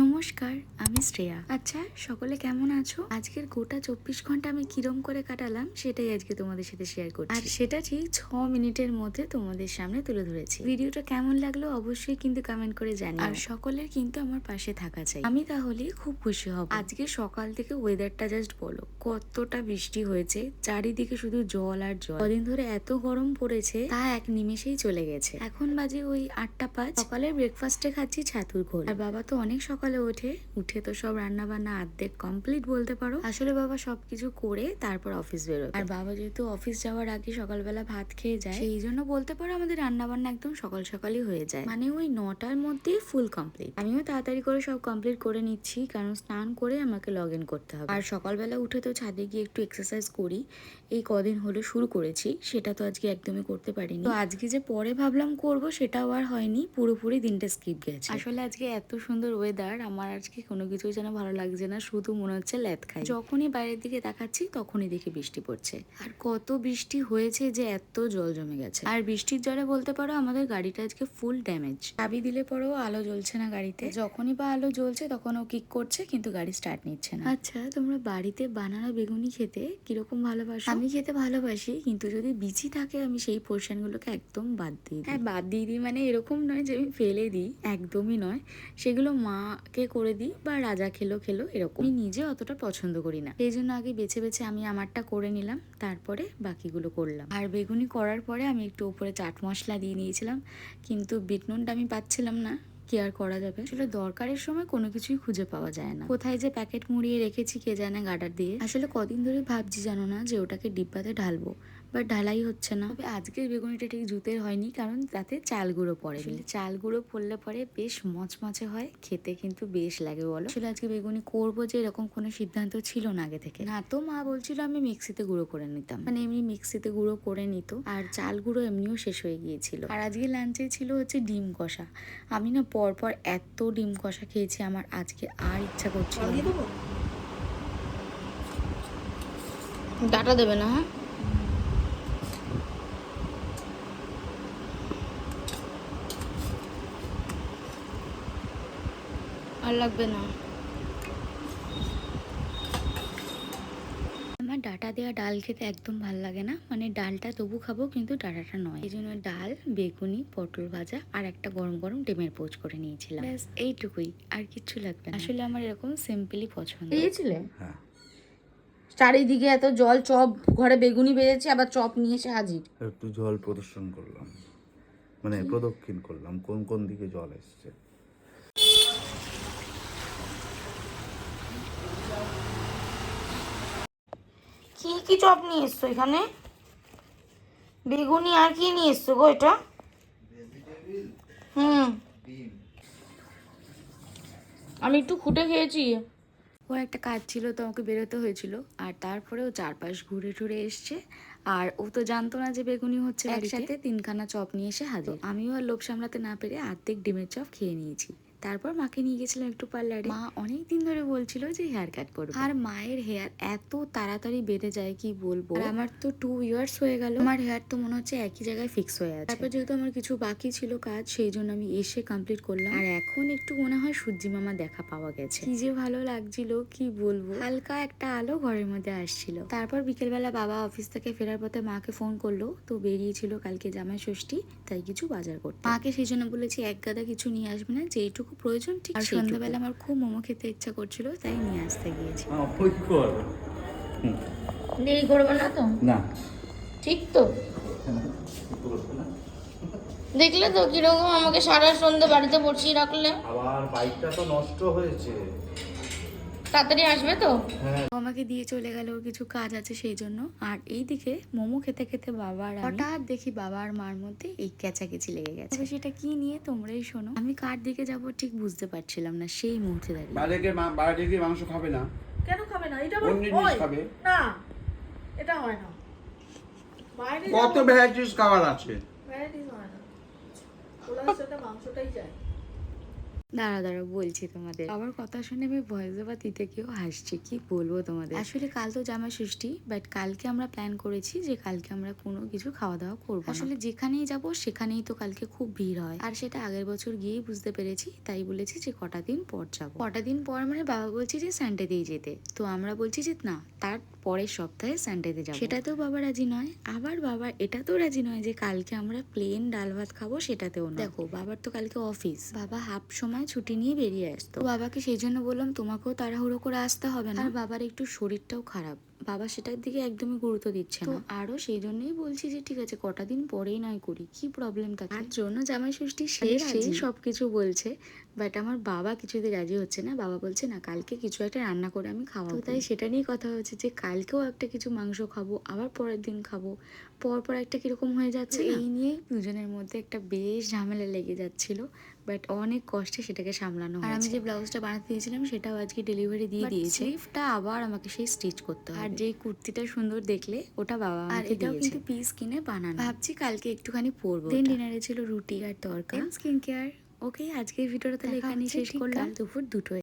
নমস্কার, আমি শ্রেয়া। আচ্ছা, সকলে কেমন আছো? আজকের গোটা 24 ঘন্টা আমি কিরম করে কাটালাম সেটাই আজকে তোমাদের সাথে শেয়ার করছি। আর সেটা ঠিক 6 মিনিটের মধ্যে তোমাদের সামনে তুলে ধরেছি। ভিডিওটা কেমন লাগলো অবশ্যই কিন্তু কমেন্ট করে জানিও। আর সকলের কিন্তু আমার পাশে থাকা চাই, আমি তাহলে খুব খুশি হব। আজকে সকাল থেকে ওয়েদারটা জাস্ট বলো, কতটা বৃষ্টি হয়েছে, চারিদিকে শুধু জল আর জল। কদিন ধরে এত গরম পড়েছে, তা এক নিমেষেই চলে গেছে। এখন বাজে ওই 8টা 5। সকালের ব্রেকফাস্টে খাচ্ছি ছাতুর ঘোল। আর বাবা তো অনেক সকালে উঠে তো সব রান্না বান্না অর্ধেক কমপ্লিট বলতে পারো। আসলে বাবা সবকিছু করে তারপর অফিস বেরোয়। আর বাবা যেহেতু অফিস যাওয়ার আগে সকালবেলা ভাত খেয়ে যায়, সেই জন্য বলতে পারো আমাদের রান্না বান্না একদম সকাল সকালই হয়ে যায়, মানে ওই 9টার মধ্যেই ফুল কমপ্লিট। আমিও তাড়াতাড়ি করে সব কমপ্লিট করে নিচ্ছি, কারণ স্নান করে আমাকে লগ ইন করতে হবে। আর সকালবেলা উঠে তো ছাদে গিয়ে একটু এক্সারসাইজ করি, এই কদিন হলো শুরু করেছি, সেটা তো আজকে একদমই করতে পারিনি। তো আজকে যে পরে ভাবলাম করব সেটাও আর হয়নি, পুরোপুরি দিনটা স্কিপ গেছে। আসলে আজকে এত সুন্দর ওয়েদার, আমার আজকে কোনো কিছুই যেন ভালো লাগছে না, শুধু মনে হচ্ছে ল্যাদ খাই। যখনই বাইরের দিকে তাকাচ্ছি তখনই দেখি বৃষ্টি পড়ছে। আর কত বৃষ্টি হয়েছে যে এত জল জমে গেছে। আর বৃষ্টির জলে বলতে পারো আমাদের গাড়িটা আজকে ফুল ড্যামেজ। চাবি দিলে পরেও আলো জ্বলছে না গাড়িতে, যখনই বা আলো জ্বলছে তখন ও কিক করছে কিন্তু গাড়ি স্টার্ট নিচ্ছে না। আচ্ছা, তোমরা বাড়িতে বানানো বেগুনি খেতে কিরকম ভালোবাসো? আমি খেতে ভালোবাসি, কিন্তু যদি বিচি থাকে আমি সেই পোর্শন গুলোকে একদম বাদ দিই। হ্যাঁ, বাদ দিয়ে দিই মানে এরকম নয় যে আমি ফেলে দিই, একদমই নয়। সেগুলো মাকে করে দিই বা রাজা খেলো এরকম। আমি নিজে অতটা পছন্দ করি না, এই জন্য আগে বেছে বেছে আমি আমারটা করে নিলাম, তারপরে বাকিগুলো করলাম। আর বেগুনি করার পরে আমি একটু উপরে চাট মশলা দিয়ে নিয়েছিলাম, কিন্তু বিট নুনটা আমি পাচ্ছিলাম না, কি আর করা যাবে। আসলে দরকারের সময় কোনো কিছুই খুঁজে পাওয়া যায় না, কোথায় যে প্যাকেট মুড়িয়ে রেখেছি কে জানে গার্ডার দিয়ে। আসলে কদিন ধরে ভাবছি জানো না যে ওটাকে ডিব্বাতে ঢালবো, বাট ঢালাই হচ্ছে না। তবে আজকের বেগুনিটা ঠিক জুতের হয়নি, কারণ তাতে চাল গুঁড়ো পড়ে। চাল গুঁড়ো পড়লে পরে বেশ মচমচে হয়, খেতে কিন্তু বেশ লাগে বলো। আসলে আজকে বেগুনি করবো যে এরকম কোনো সিদ্ধান্ত ছিল না আগে থেকে। না তো মা বলছিল আমি মিক্সিতে গুঁড়ো করে নিতাম, মানে এমনি মিক্সিতে গুঁড়ো করে নিত, আর চাল গুঁড়ো এমনিও শেষ হয়ে গিয়েছিল। আর আজকে লাঞ্চে ছিল হচ্ছে ডিম কষা। আমি না পরপর এত ডিম কষা খেয়েছি, আমার আজকে আর ইচ্ছা করছিল না। ডাটা দেবে না? হ্যাঁ, আর লাগবে না। আমার ডাটা দেওয়া ডাল খেতে একদম ভাল লাগে না, মানে ডালটা তবু খাবো কিন্তু ডাটাটা নয়। এই জন্য ডাল, বেগুনি, পটল ভাজা আর একটা গরম গরম ডিমের পোচ করে নিয়েছিলাম, ব্যাস এইটুকুই, আর কিচ্ছু লাগবে না। আসলে আমার এরকম সিম্পলি পছন্দ। দিয়েছিলে? চারিদিকে এত জল, চপ ঘরে বেগুনি বেজেছে, আবার চপ নিয়ে এসে হাজির। একটু জল প্রদর্শন করলাম, মানে প্রদক্ষিণ করলাম কোন কোন দিকে জল এসছে। কি কি চপ নিয়ে এসছো এখানে? বেগুনি আর কি নিয়ে এসছো গো এটা? হুম, আমি একটু খুঁটে খেয়েছি। ওর একটা কাজ ছিল তো আমাকে বেরোতে হয়েছিল, আর তারপরেও চারপাশ ঘুরে টুরে এসছে। আর ও তো জানতো না যে বেগুনি হচ্ছে, একসাথে 3খানা চপ নিয়ে এসে হাজির। আমিও আর লোভ সামলাতে না পেরে অর্ধেক ডিমের চপ খেয়ে নিয়েছি। তারপর মাকে নিয়ে গেছিলাম একটু পার্লারে। মা অনেক দিন ধরে বলছিল যে হেয়ার কাট করবে, আর মায়ের হেয়ার এত তাড়াতাড়ি বেড়ে যায় কি বলবো। আর আমার তো 2 ইয়ার্স হয়ে গেল, আমার হেয়ার তো মনে হচ্ছে একই জায়গায় ফিক্স হয়ে আছে। তারপর যেহেতু আমার কিছু বাকি ছিল কাজ, সেই জন্য আমি এসে কমপ্লিট করলাম। আর এখন একটু মনে হয় সূর্যি মামা দেখা পাওয়া গেছে, কি যে ভালো লাগছিল কি বলবো। হালকা একটা আলো ঘরের মধ্যে আসছিল। তারপর বিকেলবেলা বাবা অফিস থেকে ফেরার পথে মাকে ফোন করলো, তো বেরিয়েছিল কালকে জামাই ষষ্ঠী, তাই কিছু বাজার করতে। মাকে সেই জন্য বলেছি এক গাদা কিছু নিয়ে আসবে না, যেইটুকু প্রয়োজন ঠিক। আর সন্ধ্যাবেলা আমার খুব মোমো খেতে ইচ্ছা করছিল, তাই নিয়ে আসতে গিয়েছি। দেরি করবে না তো? না, ঠিক তো? দেখলে তো কিরকম আমাকে সারা সন্ধ্যে বাড়িতে বসিয়ে রাখলে। আবার বাইকটা তো নষ্ট হয়েছে। তাড়াতাড়ি আসবে তো? হ্যাঁ, ও আমাকে দিয়ে চলে গেল, ওর কিছু কাজ আছে সেই জন্য। আর এইদিকে মোমো খেতে খেতে বাবা আর হঠাৎ দেখি বাবা আর মার মধ্যে এই কেচাকেচি লেগে গেছে। তবে সেটা কি নিয়ে তোমরাই শোনো। আমি কার দিকে যাব ঠিক বুঝতে পারছিলাম না সেই মুহূর্তে দাঁড়িয়ে। বাইরে গিয়ে মাংস খাবে না। কেন খাবে না? এটা অন্য জিনিস খাবে। না, এটা হয় না। বাইরে কত ভ্যারাইটিস খাবার আছে। ভ্যারাইটিস হয় না, পোলাওর সাথে মাংসটাই যায়। দাঁড়া বলছি তোমাদের। আমার কথা শুনে আমি ভয়েস ওভার দিতে গিয়েও হাসছি, কি বলবো তোমাদের। আসলে কাল তো জামাই ষষ্ঠী, বাট কালকে আমরা প্ল্যান করেছি যে কালকে আমরা কোনো কিছু খাওয়া দাওয়া করবো। আসলে যেখানেই যাব সেখানেই তো কালকে খুব ভিড় হয়, আর সেটা আগের বছর গিয়েই বুঝতে পেরেছি। তাই বলেছি যে কটা দিন পর যাবো। কটা দিন পর মানে বাবা বলছি যে সানডে দিয়ে যেতে, তো আমরা বলছি যে না, তার পরের সপ্তাহে সানডেতে যাবো। সেটাতেও বাবা রাজি নয়। আবার বাবা এটাতেও রাজি নয় যে কালকে আমরা প্লেন ডাল ভাত খাবো, সেটাতেও না। দেখো বাবার তো কালকে অফিস, বাবা হাফ সময় ছুটি নিয়ে বেরিয়ে আসতো। বাবাকে সেই জন্য বললাম তোমাকেও তাড়াহুড়ো করে আসতে হবে না, আর বাবার একটু শরীরটাও খারাপ, বাবা সেটার দিকে একদমই গুরুত্ব দিচ্ছে না। তো আরো সেই জন্যই বলছি যে ঠিক আছে কটা দিন পরেই নয় করি, কি প্রবলেম থাকে। তার জন্য জামাই ষষ্ঠী সেই সবকিছু বলছে, বাট আমার বাবা কিছুতে রাজি হচ্ছে না। বাবা বলছে না, কালকে কিছু একটা রান্না করে আমি খাওয়াবো। তাই সেটা নিয়ে কথা হচ্ছে যে কালকেও একটা কিছু মাংস খাবো, আবার পরের দিন খাবো, পর একটা কিরকম হয়ে যাচ্ছে। এই নিয়ে দুজনের মধ্যে একটা বেশ ঝামেলা লেগে যাচ্ছিল, বাট অনেক কষ্টে সেটাকে সামলানো হয়েছে। আর আমি যে ব্লাউজটা বানাতে দিয়েছিলাম সেটাও আজকে ডেলিভারি দিয়ে দিয়েছে। স্লিভটা আবার আমাকে সেই স্টিচ করতে হবে। আর যে কুর্তিটা সুন্দর দেখলে ওটা বাবা আমাকে দিয়েছে, কিন্তু পিস কিনে বানানো। ভাবছি কালকে একটুখানি পরবো। দিন ডিনারে ছিল রুটি আর তরকা, স্কিন কেয়ার। ওকে, আজকের ভিডিওটা তাহলে এখানেই শেষ করলাম। দুপুর 2টোয়।